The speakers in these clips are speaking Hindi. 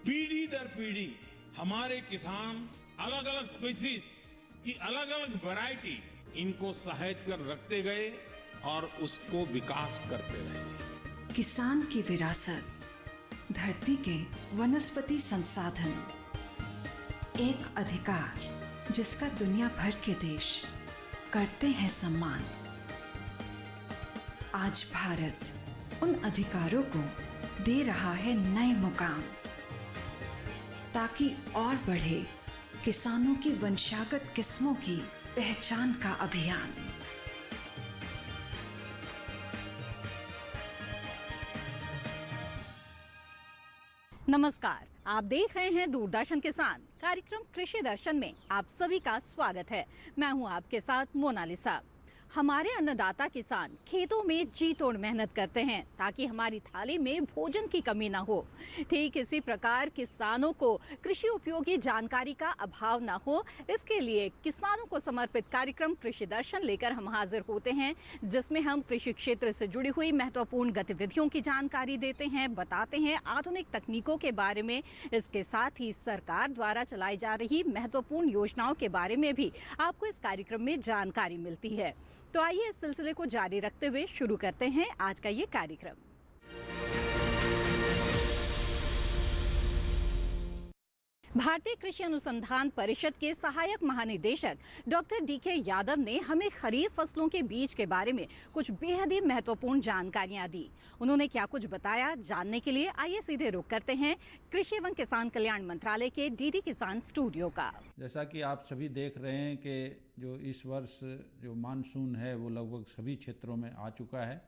पीढ़ी दर पीढ़ी हमारे किसान अलग अलग स्पीसीज की अलग अलग वैरायटी इनको सहेज कर रखते गए और उसको विकास करते रहे। किसान की विरासत, धरती के वनस्पति संसाधन, एक अधिकार जिसका दुनिया भर के देश करते हैं सम्मान। आज भारत उन अधिकारों को दे रहा है नए मुकाम, ताकि और बढ़े किसानों की वंशागत किस्मों की पहचान का अभियान। नमस्कार, आप देख रहे हैं दूरदर्शन किसान। कार्यक्रम कृषि दर्शन में आप सभी का स्वागत है। मैं हूं आपके साथ मोनालिसा। हमारे अन्नदाता किसान खेतों में जी तोड़ मेहनत करते हैं ताकि हमारी थाली में भोजन की कमी ना हो। ठीक इसी प्रकार किसानों को कृषि उपयोगी जानकारी का अभाव ना हो, इसके लिए किसानों को समर्पित कार्यक्रम कृषि दर्शन लेकर हम हाजिर होते हैं, जिसमें हम कृषि क्षेत्र से जुड़ी हुई महत्वपूर्ण गतिविधियों की जानकारी देते हैं, बताते हैं आधुनिक तकनीकों के बारे में। इसके साथ ही सरकार द्वारा चलाई जा रही महत्वपूर्ण योजनाओं के बारे में भी आपको इस कार्यक्रम में जानकारी मिलती है। तो आइए इस सिलसिले को जारी रखते हुए शुरू करते हैं आज का ये कार्यक्रम। भारतीय कृषि अनुसंधान परिषद के सहायक महानिदेशक डॉक्टर डीके यादव ने हमें खरीफ फसलों के बीज के बारे में कुछ बेहद ही महत्वपूर्ण जानकारियां दी। उन्होंने क्या कुछ बताया, जानने के लिए आइए सीधे रुख करते हैं कृषि एवं किसान कल्याण मंत्रालय के डीडी किसान स्टूडियो का। जैसा कि आप सभी देख रहे हैं कि जो इस वर्ष जो मानसून है वो लगभग सभी क्षेत्रों में आ चुका है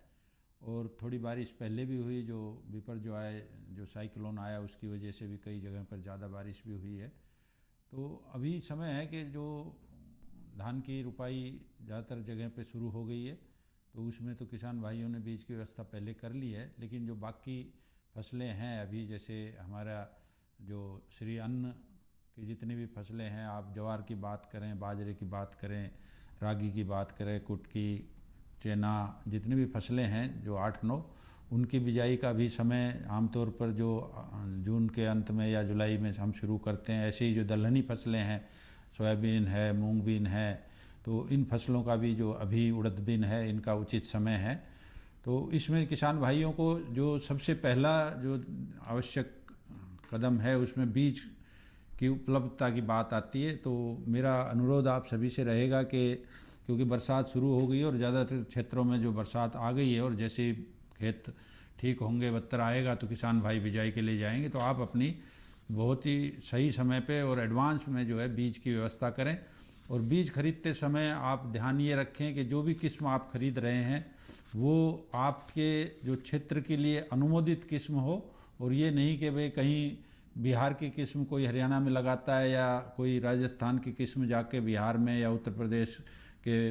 और थोड़ी बारिश पहले भी हुई। जो बिपरजॉय जो साइक्लोन आया उसकी वजह से भी कई जगह पर ज़्यादा बारिश भी हुई है। तो अभी समय है कि जो धान की रुपाई ज़्यादातर जगह पे शुरू हो गई है, तो उसमें तो किसान भाइयों ने बीज की व्यवस्था पहले कर ली है। लेकिन जो बाकी फसलें हैं अभी, जैसे हमारा जो श्री अन्न की जितनी भी फसलें हैं, आप ज्वार की बात करें, बाजरे की बात करें, रागी की बात करें, कुटकी, चना, जितनी भी फसलें हैं जो 8-9, उनकी बिजाई का भी समय आमतौर पर जो जून के अंत में या जुलाई में हम शुरू करते हैं। ऐसे ही जो दलहनी फसलें हैं, सोयाबीन है, मूंग बीन है, तो इन फसलों का भी जो अभी उड़द बीन है, इनका उचित समय है। तो इसमें किसान भाइयों को जो सबसे पहला जो आवश्यक कदम है उसमें बीज की उपलब्धता की बात आती है। तो मेरा अनुरोध आप सभी से रहेगा कि क्योंकि बरसात शुरू हो गई है और ज़्यादातर क्षेत्रों में जो बरसात आ गई है और जैसे ही खेत ठीक होंगे, बत्तर आएगा तो किसान भाई बिजाई के लिए जाएंगे, तो आप अपनी बहुत ही सही समय पे और एडवांस में जो है बीज की व्यवस्था करें। और बीज खरीदते समय आप ध्यान ये रखें कि जो भी किस्म आप खरीद रहे हैं वो आपके जो क्षेत्र के लिए अनुमोदित किस्म हो, और ये नहीं कि भाई कहीं बिहार की किस्म कोई हरियाणा में लगाता है या कोई राजस्थान की किस्म जाके बिहार में या उत्तर प्रदेश के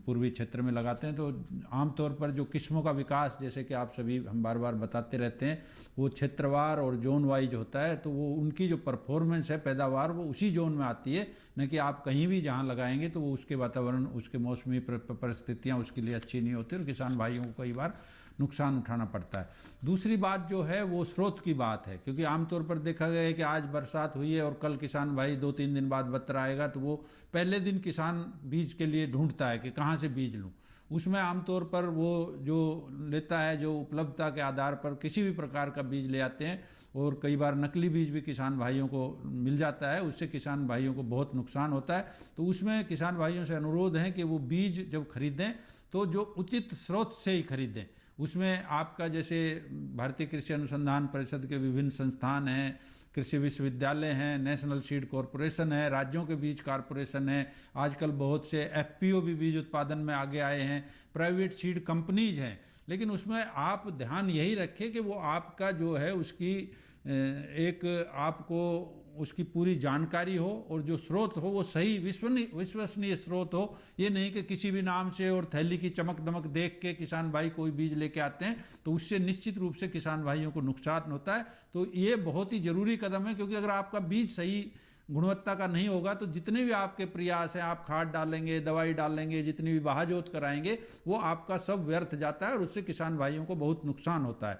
पूर्वी क्षेत्र में लगाते हैं। तो आमतौर पर जो किस्मों का विकास, जैसे कि आप सभी हम बार बार बताते रहते हैं, वो क्षेत्रवार और जोन वाइज होता है। तो वो उनकी जो परफॉर्मेंस है, पैदावार, वो उसी जोन में आती है, न कि आप कहीं भी जहाँ लगाएंगे तो वो उसके वातावरण, उसके मौसमी परिस्थितियाँ उसके लिए अच्छी नहीं होती और किसान भाइयों को कई बार नुकसान उठाना पड़ता है। दूसरी बात जो है वो स्रोत की बात है, क्योंकि आमतौर पर देखा गया है कि आज बरसात हुई है और कल किसान भाई 2-3 दिन बाद बत्तर आएगा, तो वो पहले दिन किसान बीज के लिए ढूंढता है कि कहाँ से बीज लूँ। उसमें आमतौर पर वो जो लेता है, जो उपलब्धता के आधार पर किसी भी प्रकार का बीज ले आते हैं, और कई बार नकली बीज भी किसान भाइयों को मिल जाता है, उससे किसान भाइयों को बहुत नुकसान होता है। तो उसमें किसान भाइयों से अनुरोध है कि वो बीज जब खरीदें तो जो उचित स्रोत से ही खरीदें। उसमें आपका जैसे भारतीय कृषि अनुसंधान परिषद के विभिन्न संस्थान हैं, कृषि विश्वविद्यालय हैं, नेशनल सीड कॉरपोरेशन है, राज्यों के बीज कॉरपोरेशन है, आजकल बहुत से एफपीओ भी बीज उत्पादन में आगे आए हैं, प्राइवेट सीड कंपनीज हैं। लेकिन उसमें आप ध्यान यही रखें कि वो आपका जो है उसकी एक आपको उसकी पूरी जानकारी हो और जो स्रोत हो वो सही विश्वसनीय स्रोत हो। ये नहीं कि किसी भी नाम से और थैली की चमक दमक देख के किसान भाई कोई बीज लेके आते हैं, तो उससे निश्चित रूप से किसान भाइयों को नुकसान होता है। तो ये बहुत ही जरूरी कदम है, क्योंकि अगर आपका बीज सही गुणवत्ता का नहीं होगा तो जितने भी आपके प्रयास हैं, आप खाद डालेंगे, दवाई डालेंगे, जितनी भी बहाजोत कराएंगे, वो आपका सब व्यर्थ जाता है और उससे किसान भाइयों को बहुत नुकसान होता है।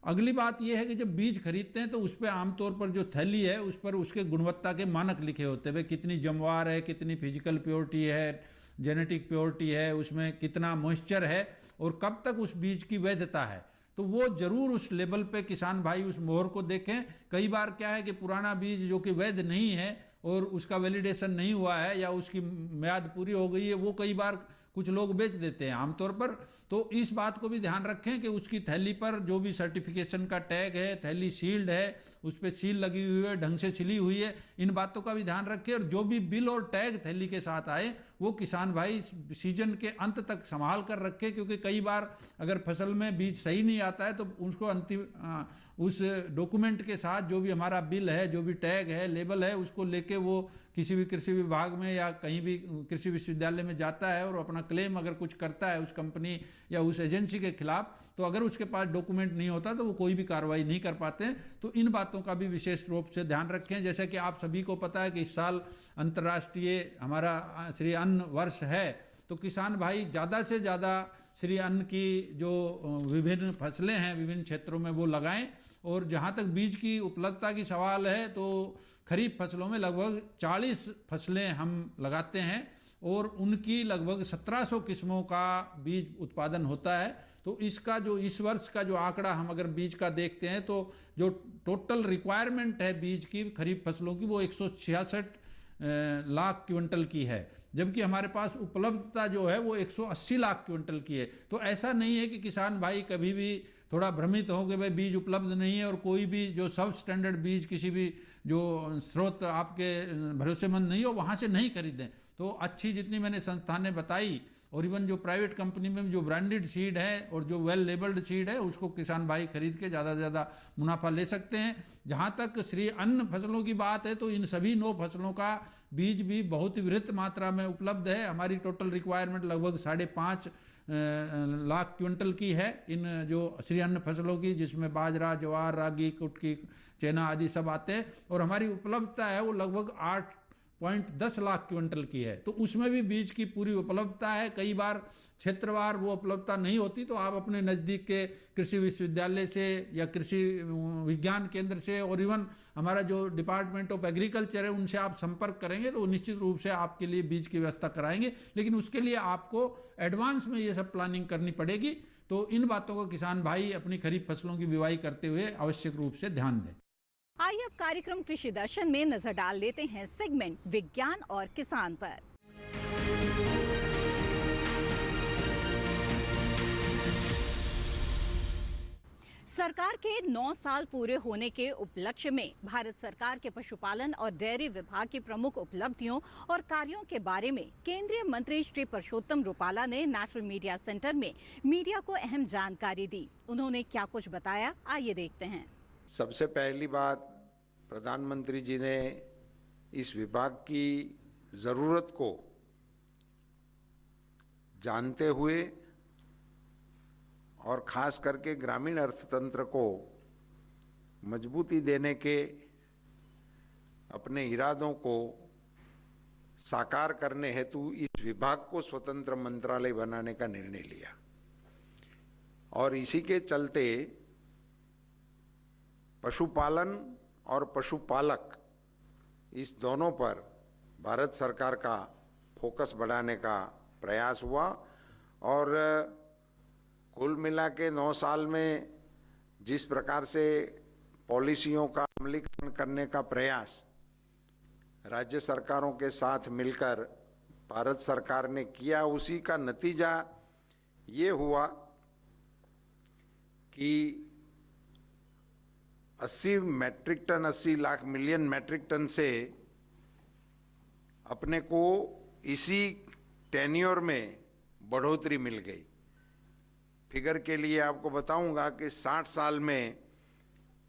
अगली बात यह है कि जब बीज खरीदते हैं तो उस पर आमतौर पर जो थैली है उस पर उसके गुणवत्ता के मानक लिखे होते हैं, भाई कितनी जमवार है, कितनी फिजिकल प्योरिटी है, जेनेटिक प्योरिटी है, उसमें कितना मॉइस्चर है और कब तक उस बीज की वैधता है। तो वो जरूर उस लेबल पे किसान भाई उस मोहर को देखें। कई बार क्या है कि पुराना बीज जो कि वैध नहीं है और उसका वैलिडेशन नहीं हुआ है या उसकी म्याद पूरी हो गई है, वो कई बार कुछ लोग बेच देते हैं आमतौर पर। तो इस बात को भी ध्यान रखें कि उसकी थैली पर जो भी सर्टिफिकेशन का टैग है, थैली सील्ड है, उस पर सील लगी हुई है, ढंग से सिली हुई है, इन बातों का भी ध्यान रखें। और जो भी बिल और टैग थैली के साथ आए वो किसान भाई सीजन के अंत तक संभाल कर रखें, क्योंकि कई बार अगर फसल में बीज सही नहीं आता है तो उसको अंतिम उस डॉक्यूमेंट के साथ जो भी हमारा बिल है, जो भी टैग है, लेबल है, उसको लेके वो किसी भी कृषि विभाग में या कहीं भी कृषि विश्वविद्यालय में जाता है और अपना क्लेम अगर कुछ करता है उस कंपनी या उस एजेंसी के खिलाफ, तो अगर उसके पास डॉक्यूमेंट नहीं होता तो वो कोई भी कार्रवाई नहीं कर पाते हैं। तो इन बातों का भी विशेष रूप से ध्यान रखें। जैसे कि आप सभी को पता है कि इस साल अंतर्राष्ट्रीय हमारा श्री अन्न वर्ष है, तो किसान भाई ज़्यादा से ज़्यादा श्री अन्न की जो विभिन्न फसलें हैं विभिन्न क्षेत्रों में वो लगाएं। और जहाँ तक बीज की उपलब्धता की सवाल है तो खरीफ फसलों में लगभग 40 फसलें हम लगाते हैं और उनकी लगभग 1700 किस्मों का बीज उत्पादन होता है। तो इसका जो इस वर्ष का जो आंकड़ा हम अगर बीज का देखते हैं तो जो टोटल रिक्वायरमेंट है बीज की खरीफ फसलों की वो 166 लाख क्विंटल की है, जबकि हमारे पास उपलब्धता जो है वो 180 लाख क्विंटल की है। तो ऐसा नहीं है कि किसान भाई कभी भी थोड़ा भ्रमित हो कि भाई बीज उपलब्ध नहीं है और कोई भी जो सब स्टैंडर्ड बीज किसी भी जो स्रोत आपके भरोसेमंद नहीं हो वहाँ से नहीं खरीदें। तो अच्छी जितनी मैंने संस्थानें बताई और इवन जो प्राइवेट कंपनी में जो ब्रांडेड सीड है और जो वेल लेबल्ड सीड है उसको किसान भाई खरीद के ज़्यादा से ज़्यादा मुनाफा ले सकते हैं। जहाँ तक श्री अन्न फसलों की बात है तो इन सभी 9 फसलों का बीज भी बहुत ही वृहत मात्रा में उपलब्ध है। हमारी टोटल रिक्वायरमेंट लगभग 5.5 लाख क्विंटल की है इन जो श्री अन्न फसलों की, जिसमें बाजरा, ज्वार, रागी, कुटकी, चना आदि सब आते हैं। और हमारी उपलब्धता है वो लगभग 8.10 लाख क्विंटल की है। तो उसमें भी बीज की पूरी उपलब्धता है। कई बार क्षेत्रवार वो उपलब्धता नहीं होती तो आप अपने नज़दीक के कृषि विश्वविद्यालय से या कृषि विज्ञान केंद्र से और इवन हमारा जो डिपार्टमेंट ऑफ एग्रीकल्चर है उनसे आप संपर्क करेंगे तो निश्चित रूप से आपके लिए बीज की व्यवस्था कराएंगे। लेकिन उसके लिए आपको एडवांस में ये सब प्लानिंग करनी पड़ेगी। तो इन बातों को किसान भाई अपनी खरीफ फसलों की बुवाई करते हुए आवश्यक रूप से ध्यान दें। आइए अब कार्यक्रम कृषि दर्शन में नजर डाल लेते हैं सेगमेंट विज्ञान और किसान पर। सरकार के 9 साल पूरे होने के उपलक्ष्य में भारत सरकार के पशुपालन और डेयरी विभाग की प्रमुख उपलब्धियों और कार्यों के बारे में केंद्रीय मंत्री श्री परषोत्तम रुपाला ने नेशनल मीडिया सेंटर में मीडिया को अहम जानकारी दी। उन्होंने क्या कुछ बताया, आइए देखते हैं। सबसे पहली बात, प्रधानमंत्री जी ने इस विभाग की ज़रूरत को जानते हुए और ख़ास करके ग्रामीण अर्थतंत्र को मजबूती देने के अपने इरादों को साकार करने हेतु इस विभाग को स्वतंत्र मंत्रालय बनाने का निर्णय लिया। और इसी के चलते पशुपालन और पशुपालक इस दोनों पर भारत सरकार का फोकस बढ़ाने का प्रयास हुआ। और कुल मिला के 9 साल में जिस प्रकार से पॉलिसियों का अमलीकरण करने का प्रयास राज्य सरकारों के साथ मिलकर भारत सरकार ने किया, उसी का नतीजा ये हुआ कि 80 लाख मिलियन मैट्रिक टन से अपने को इसी टेन्योर में बढ़ोतरी मिल गई। फिगर के लिए आपको बताऊंगा कि 60 साल में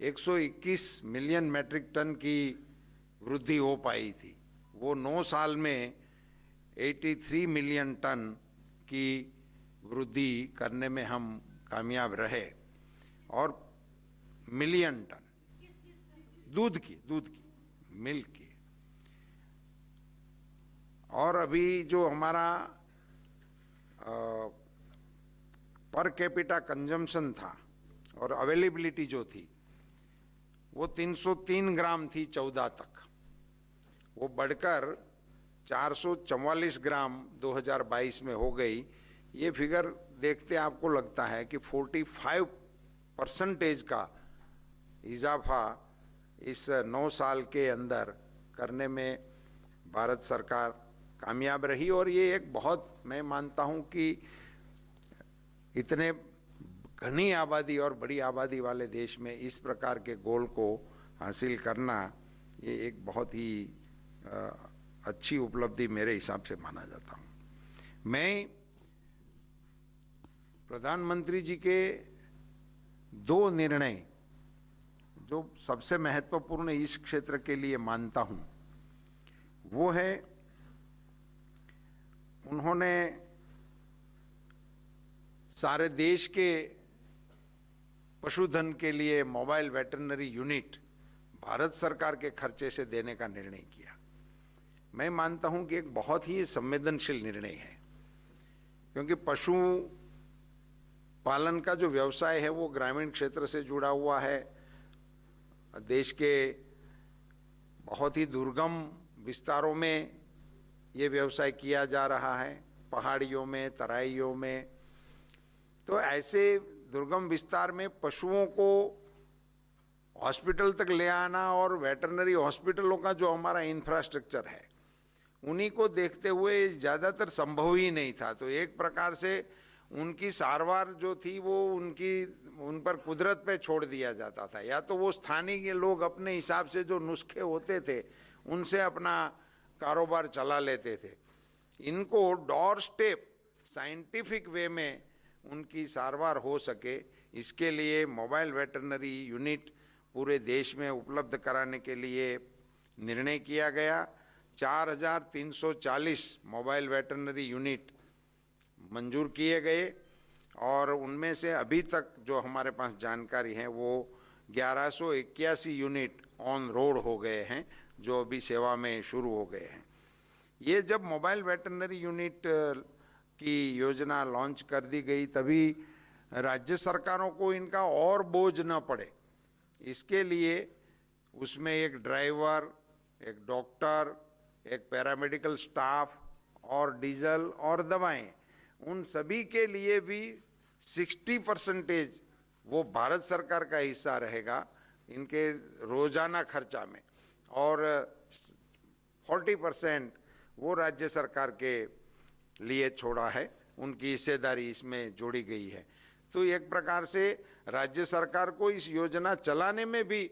121 मिलियन मैट्रिक टन की वृद्धि हो पाई थी, वो 9 साल में 83 मिलियन टन की वृद्धि करने में हम कामयाब रहे। और मिलियन टन दूध की मिल्क की। और अभी जो हमारा पर कैपिटा कंजम्पशन था और अवेलेबिलिटी जो थी वो 303 ग्राम थी 14 तक, वो बढ़कर 444 ग्राम 2022 में हो गई। ये फिगर देखते आपको लगता है कि 45% का इजाफा इस 9 साल के अंदर करने में भारत सरकार कामयाब रही। और ये एक बहुत, मैं मानता हूँ कि इतने घनी आबादी और बड़ी आबादी वाले देश में इस प्रकार के गोल को हासिल करना, ये एक बहुत ही अच्छी उपलब्धि मेरे हिसाब से माना जाता हूँ। मैं प्रधानमंत्री जी के 2 निर्णय जो सबसे महत्वपूर्ण इस क्षेत्र के लिए मानता हूँ, वो है उन्होंने सारे देश के पशुधन के लिए मोबाइल वेटरनरी यूनिट भारत सरकार के खर्चे से देने का निर्णय किया। मैं मानता हूं कि एक बहुत ही संवेदनशील निर्णय है, क्योंकि पशु पालन का जो व्यवसाय है वो ग्रामीण क्षेत्र से जुड़ा हुआ है। देश के बहुत ही दुर्गम विस्तारों में ये व्यवसाय किया जा रहा है, पहाड़ियों में, तराइयों में। तो ऐसे दुर्गम विस्तार में पशुओं को हॉस्पिटल तक ले आना और वेटरनरी हॉस्पिटलों का जो हमारा इंफ्रास्ट्रक्चर है, उन्हीं को देखते हुए ज़्यादातर संभव ही नहीं था। तो एक प्रकार से उनकी सारवार जो थी वो उन पर कुदरत पे छोड़ दिया जाता था, या तो वो स्थानीय लोग अपने हिसाब से जो नुस्खे होते थे उनसे अपना कारोबार चला लेते थे। इनको डोर स्टेप साइंटिफिक वे में उनकी सारवार हो सके, इसके लिए मोबाइल वेटरनरी यूनिट पूरे देश में उपलब्ध कराने के लिए निर्णय किया गया। 4340 मोबाइल वेटरनरी यूनिट मंजूर किए गए और उनमें से अभी तक जो हमारे पास जानकारी है वो 1181 यूनिट ऑन रोड हो गए हैं, जो अभी सेवा में शुरू हो गए हैं। ये जब मोबाइल वेटरनरी यूनिट की योजना लॉन्च कर दी गई, तभी राज्य सरकारों को इनका और बोझ न पड़े, इसके लिए उसमें एक ड्राइवर, एक डॉक्टर, एक पैरामेडिकल स्टाफ और डीजल और दवाएं, उन सभी के लिए भी 60% वो भारत सरकार का हिस्सा रहेगा इनके रोजाना खर्चा में, और 40% वो राज्य सरकार के लिए छोड़ा है, उनकी हिस्सेदारी इसमें जोड़ी गई है। तो एक प्रकार से राज्य सरकार को इस योजना चलाने में भी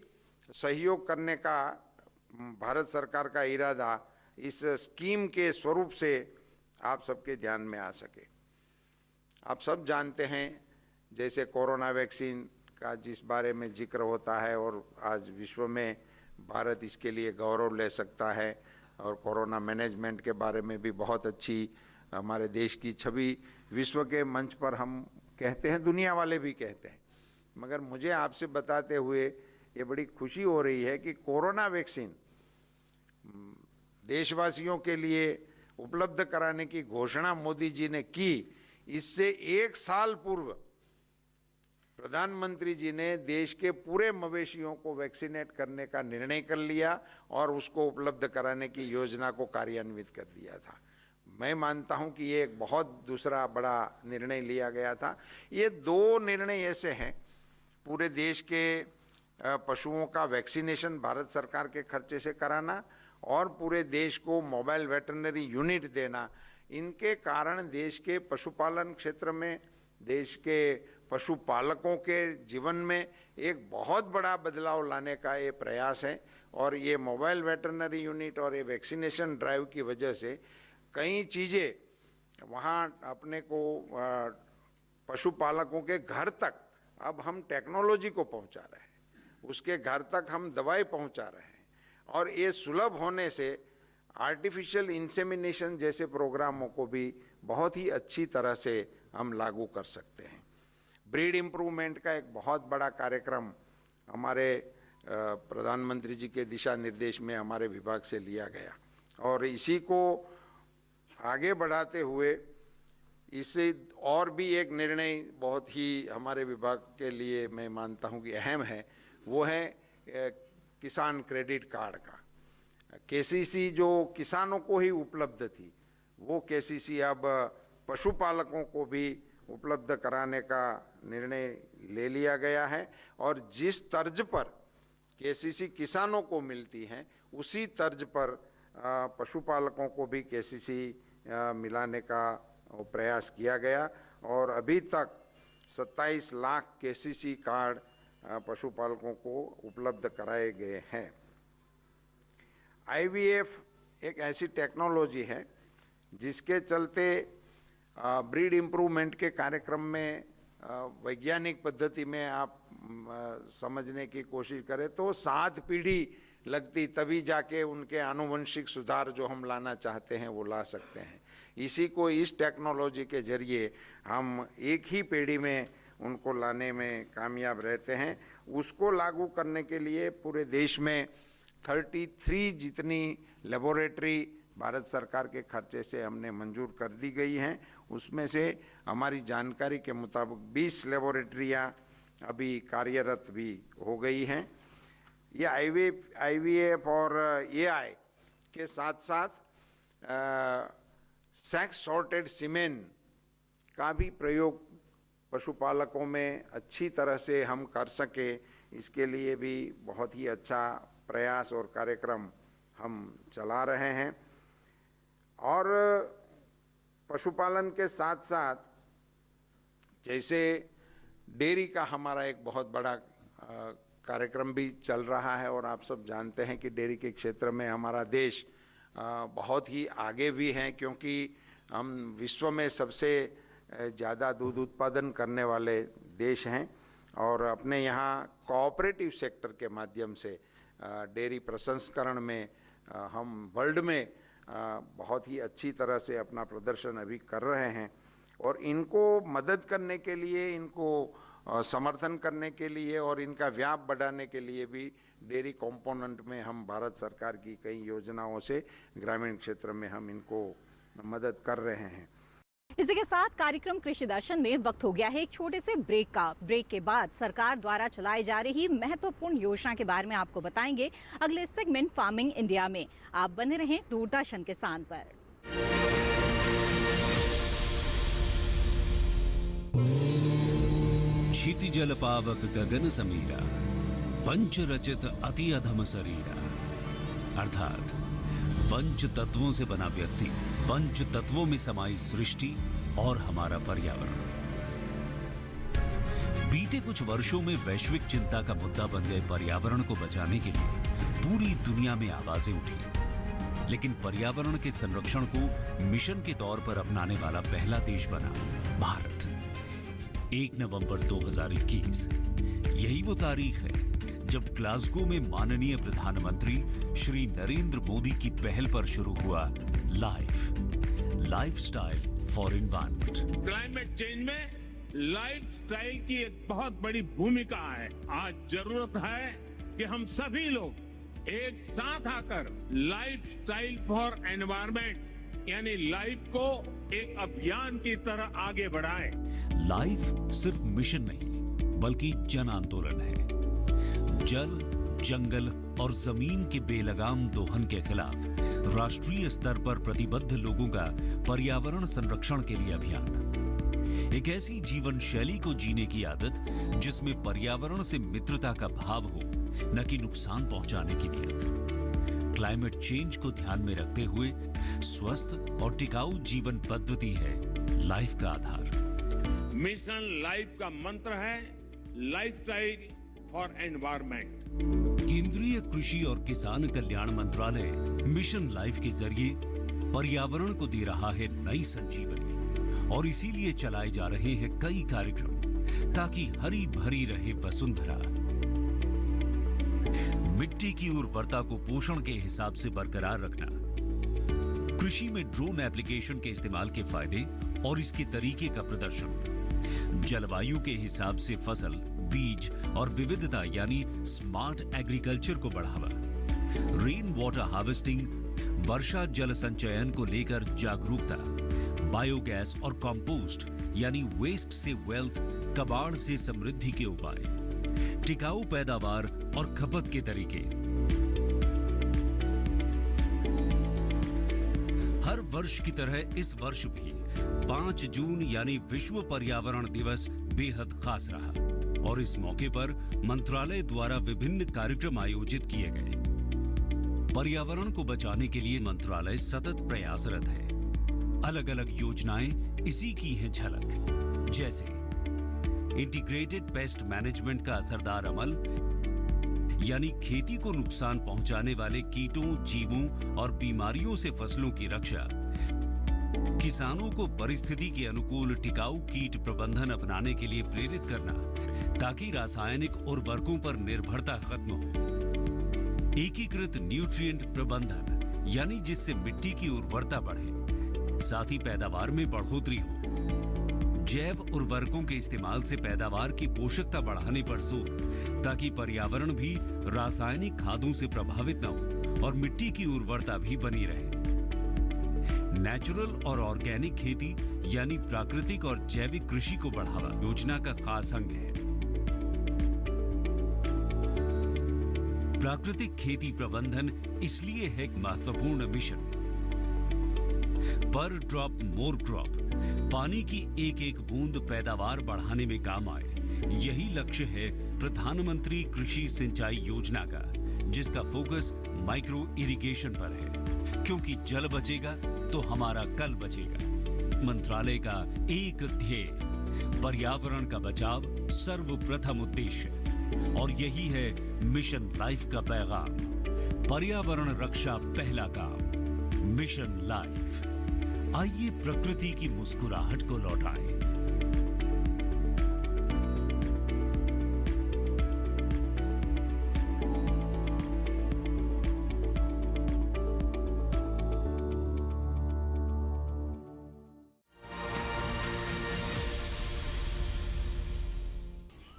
सहयोग करने का भारत सरकार का इरादा इस स्कीम के स्वरूप से आप सबके ध्यान में आ सके। आप सब जानते हैं, जैसे कोरोना वैक्सीन का जिस बारे में जिक्र होता है और आज विश्व में भारत इसके लिए गौरव ले सकता है, और कोरोना मैनेजमेंट के बारे में भी बहुत अच्छी हमारे देश की छवि विश्व के मंच पर हम कहते हैं, दुनिया वाले भी कहते हैं। मगर मुझे आपसे बताते हुए ये बड़ी खुशी हो रही है कि कोरोना वैक्सीन देशवासियों के लिए उपलब्ध कराने की घोषणा मोदी जी ने की, इससे 1 साल पूर्व प्रधानमंत्री जी ने देश के पूरे मवेशियों को वैक्सीनेट करने का निर्णय कर लिया और उसको उपलब्ध कराने की योजना को कार्यान्वित कर दिया था। मैं मानता हूं कि ये एक बहुत दूसरा बड़ा निर्णय लिया गया था। ये 2 निर्णय ऐसे हैं, पूरे देश के पशुओं का वैक्सीनेशन भारत सरकार के खर्चे से कराना और पूरे देश को मोबाइल वेटरनरी यूनिट देना। इनके कारण देश के पशुपालन क्षेत्र में, देश के पशुपालकों के जीवन में एक बहुत बड़ा बदलाव लाने का ये प्रयास है। और ये मोबाइल वेटरनरी यूनिट और ये वैक्सीनेशन ड्राइव की वजह से कई चीज़ें वहाँ अपने को पशुपालकों के घर तक अब हम टेक्नोलॉजी को पहुँचा रहे हैं, उसके घर तक हम दवाई पहुँचा रहे हैं, और ये सुलभ होने से आर्टिफिशियल इंसेमिनेशन जैसे प्रोग्रामों को भी बहुत ही अच्छी तरह से हम लागू कर सकते हैं। ब्रीड इम्प्रूवमेंट का एक बहुत बड़ा कार्यक्रम हमारे प्रधानमंत्री जी के दिशा निर्देश में हमारे विभाग से लिया गया, और इसी को आगे बढ़ाते हुए इससे और भी एक निर्णय बहुत ही हमारे विभाग के लिए मैं मानता हूं कि अहम है, वो है किसान क्रेडिट कार्ड का। केसीसी जो किसानों को ही उपलब्ध थी, वो केसीसी अब पशुपालकों को भी उपलब्ध कराने का निर्णय ले लिया गया है। और जिस तर्ज पर केसीसी किसानों को मिलती हैं, उसी तर्ज पर पशुपालकों को भी केसीसी मिलाने का प्रयास किया गया। और अभी तक 27 लाख केसीसी कार्ड पशुपालकों को उपलब्ध कराए गए हैं। आईवीएफ एक ऐसी टेक्नोलॉजी है जिसके चलते ब्रीड इम्प्रूवमेंट के कार्यक्रम में वैज्ञानिक पद्धति में आप समझने की कोशिश करें तो 7 पीढ़ी लगती, तभी जाके उनके आनुवंशिक सुधार जो हम लाना चाहते हैं वो ला सकते हैं। इसी को इस टेक्नोलॉजी के जरिए हम एक ही पीढ़ी में उनको लाने में कामयाब रहते हैं। उसको लागू करने के लिए पूरे देश में 33 जितनी लेबोरेटरी भारत सरकार के खर्चे से हमने मंजूर कर दी गई हैं। उसमें से हमारी जानकारी के मुताबिक 20 लेबोरेटरियाँ अभी कार्यरत भी हो गई हैं। ये आईवीएफ और एआई के साथ साथ सेक्स सॉर्टेड सीमेन का भी प्रयोग पशुपालकों में अच्छी तरह से हम कर सके, इसके लिए भी बहुत ही अच्छा प्रयास और कार्यक्रम हम चला रहे हैं। और पशुपालन के साथ साथ जैसे डेयरी का हमारा एक बहुत बड़ा कार्यक्रम भी चल रहा है, और आप सब जानते हैं कि डेयरी के क्षेत्र में हमारा देश बहुत ही आगे भी है, क्योंकि हम विश्व में सबसे ज़्यादा दूध उत्पादन करने वाले देश हैं। और अपने यहाँ कोऑपरेटिव सेक्टर के माध्यम से डेयरी प्रसंस्करण में हम वर्ल्ड में बहुत ही अच्छी तरह से अपना प्रदर्शन अभी कर रहे हैं। और इनको मदद करने के लिए, इनको समर्थन करने के लिए और इनका व्याप बढ़ाने के लिए भी डेयरी कंपोनेंट में हम भारत सरकार की कई योजनाओं से ग्रामीण क्षेत्र में हम इनको मदद कर रहे हैं। इसी के साथ कार्यक्रम कृषि दर्शन में वक्त हो गया है एक छोटे से ब्रेक का। ब्रेक के बाद सरकार द्वारा चलाई जा रही महत्वपूर्ण योजना के बारे में आपको बताएंगे अगले सेगमेंट फार्मिंग इंडिया में। आप बने रहें दूरदर्शन किसान पर। क्षितिजल पावक गगन समीरा, पंच रचित अति अधम शरीरा। अर्थात पंच तत्वों से बना व्यक्ति, पंच तत्वों में समाई सृष्टि और हमारा पर्यावरण। बीते कुछ वर्षों में वैश्विक चिंता का मुद्दा बन गए पर्यावरण को बचाने के लिए पूरी दुनिया में आवाजें उठी। लेकिन पर्यावरण के संरक्षण को मिशन के तौर पर अपनाने वाला पहला देश बना भारत। 1 नवंबर 2021 यही वो तारीख है जब ग्लासगो में माननीय प्रधानमंत्री श्री नरेंद्र मोदी की पहल पर शुरू हुआ lifestyle for environment. Climate change में लाइफस्टाइल की एक बहुत बड़ी भूमिका है। आज जरूरत है कि हम सभी लोग एक साथ आकर लाइफस्टाइल फॉर एनवायरनमेंट यानी लाइफ को एक अभियान की तरह आगे बढ़ाएं। लाइफ सिर्फ मिशन नहीं बल्कि जन आंदोलन है। जल, जंगल और जमीन के बेलगाम दोहन के खिलाफ राष्ट्रीय स्तर पर प्रतिबद्ध लोगों का पर्यावरण संरक्षण के लिए अभियान। एक ऐसी जीवन शैली को जीने की आदत जिसमें पर्यावरण से मित्रता का भाव हो, न कि नुकसान पहुंचाने की नीयत। क्लाइमेट चेंज को ध्यान में रखते हुए स्वस्थ और टिकाऊ जीवन पद्धति है लाइफ का आधार। मिशन लाइफ का मंत्र है लाइफस्टाइल फॉर एनवायरनमेंट। केंद्रीय कृषि और किसान कल्याण मंत्रालय मिशन लाइफ के जरिए पर्यावरण को दे रहा है नई संजीवनी, और इसीलिए चलाए जा रहे हैं कई कार्यक्रम ताकि हरी भरी रहे वसुंधरा। मिट्टी की उर्वरता को पोषण के हिसाब से बरकरार रखना, कृषि में ड्रोन एप्लीकेशन के इस्तेमाल के फायदे और इसके तरीके का प्रदर्शन, जलवायु के हिसाब से फसल, बीज और विविधता यानी स्मार्ट एग्रीकल्चर को बढ़ावा, रेन वाटर हार्वेस्टिंग, वर्षा जल संचयन को लेकर जागरूकता, बायोगैस और कंपोस्ट यानी वेस्ट से वेल्थ, कबाड़ से समृद्धि के उपाय, टिकाऊ पैदावार और खपत के तरीके। हर वर्ष की तरह इस वर्ष भी 5 जून यानी विश्व पर्यावरण दिवस बेहद खास रहा और इस मौके पर मंत्रालय द्वारा विभिन्न कार्यक्रम आयोजित किए गए। पर्यावरण को बचाने के लिए मंत्रालय सतत प्रयासरत है। अलग अलग योजनाएं इसी की हैं झलक, जैसे इंटीग्रेटेड पेस्ट मैनेजमेंट का असरदार अमल, यानी खेती को नुकसान पहुंचाने वाले कीटों, जीवों और बीमारियों से फसलों की रक्षा, किसानों को परिस्थिति के अनुकूल टिकाऊ कीट प्रबंधन अपनाने के लिए प्रेरित करना ताकि रासायनिक उर्वरकों पर निर्भरता खत्म हो, एकीकृत न्यूट्रिएंट प्रबंधन यानी जिससे मिट्टी की उर्वरता बढ़े, साथ ही पैदावार में बढ़ोतरी हो, जैव उर्वरकों के इस्तेमाल से पैदावार की पोषकता बढ़ाने पर जोर ताकि पर्यावरण भी रासायनिक खादों से प्रभावित न हो और मिट्टी की उर्वरता भी बनी रहे। नेचुरल और ऑर्गेनिक खेती यानी प्राकृतिक और जैविक कृषि को बढ़ावा योजना का खास अंग है। प्राकृतिक खेती प्रबंधन इसलिए है एक महत्वपूर्ण मिशन। पर ड्रॉप मोर क्रॉप, पानी की एक एक बूंद पैदावार बढ़ाने में काम आए, यही लक्ष्य है प्रधानमंत्री कृषि सिंचाई योजना का, जिसका फोकस माइक्रो इरिगेशन पर है, क्योंकि जल बचेगा तो हमारा कल बचेगा। मंत्रालय का एक ध्येय, पर्यावरण का बचाव सर्वप्रथम उद्देश्य, और यही है मिशन लाइफ का पैगाम। पर्यावरण रक्षा पहला काम, मिशन लाइफ। आइए प्रकृति की मुस्कुराहट को लौटाएं।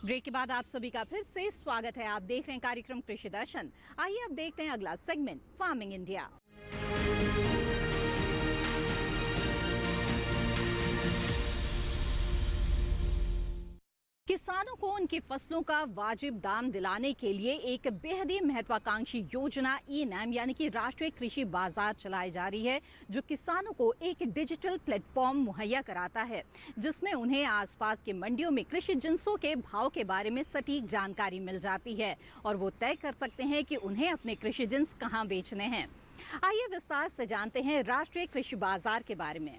ब्रेक के बाद आप सभी का फिर से स्वागत है। आप देख रहे हैं कार्यक्रम कृषि दर्शन। आइए अब देखते हैं अगला सेगमेंट, फार्मिंग इंडिया। किसानों को उनकी फसलों का वाजिब दाम दिलाने के लिए एक बेहद ही महत्वाकांक्षी योजना ई-नैम यानी कि राष्ट्रीय कृषि बाजार चलाई जा रही है, जो किसानों को एक डिजिटल प्लेटफॉर्म मुहैया कराता है, जिसमें उन्हें आसपास की मंडियों में कृषि जिंसों के भाव के बारे में सटीक जानकारी मिल जाती है और वो तय कर सकते हैं कि उन्हें अपने कृषि जिंस कहाँ बेचने हैं। आइए विस्तार से जानते हैं राष्ट्रीय कृषि बाजार के बारे में।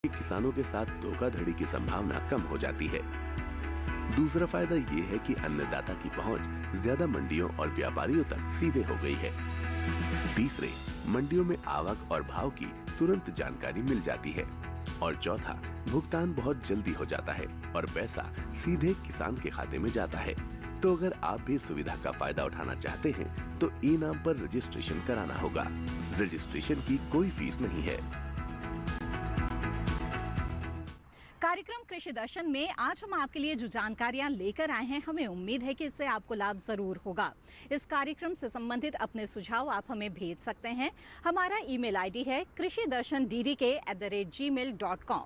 किसानों के साथ धोखाधड़ी की संभावना कम हो जाती है। दूसरा फायदा ये है कि अन्नदाता की पहुंच ज्यादा मंडियों और व्यापारियों तक सीधे हो गई है। तीसरे, मंडियों में आवक और भाव की तुरंत जानकारी मिल जाती है। और चौथा, भुगतान बहुत जल्दी हो जाता है और पैसा सीधे किसान के खाते में जाता है। तो अगर आप भी सुविधा का फायदा उठाना चाहते हैं तो ई नाम पर रजिस्ट्रेशन कराना होगा। रजिस्ट्रेशन की कोई फीस नहीं है। कार्यक्रम कृषि दर्शन में आज हम आपके लिए जो जानकारियां लेकर आए हैं, हमें उम्मीद है कि इससे आपको लाभ जरूर होगा। इस कार्यक्रम से संबंधित अपने सुझाव आप हमें भेज सकते हैं। हमारा ईमेल आईडी है krishidarshandk@gmail.com।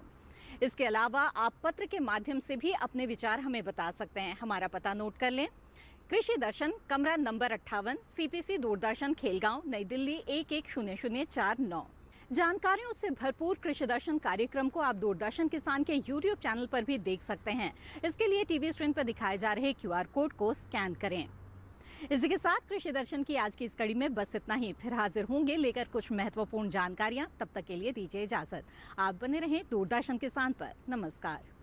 इसके अलावा आप पत्र के माध्यम से भी अपने विचार हमें बता सकते हैं। हमारा पता नोट कर लें। कृषि दर्शन, कमरा नंबर 58, CPC दूरदर्शन, खेलगांव, नई दिल्ली 110049। जानकारियों से भरपूर कृषि दर्शन कार्यक्रम को आप दूरदर्शन किसान के YouTube चैनल पर भी देख सकते हैं। इसके लिए टीवी स्क्रीन पर दिखाए जा रहे QR कोड को स्कैन करें। इसी के साथ कृषि दर्शन की आज की इस कड़ी में बस इतना ही। फिर हाजिर होंगे लेकर कुछ महत्वपूर्ण जानकारियां। तब तक के लिए दीजिए इजाजत। आप बने रहें दूरदर्शन किसान पर। नमस्कार।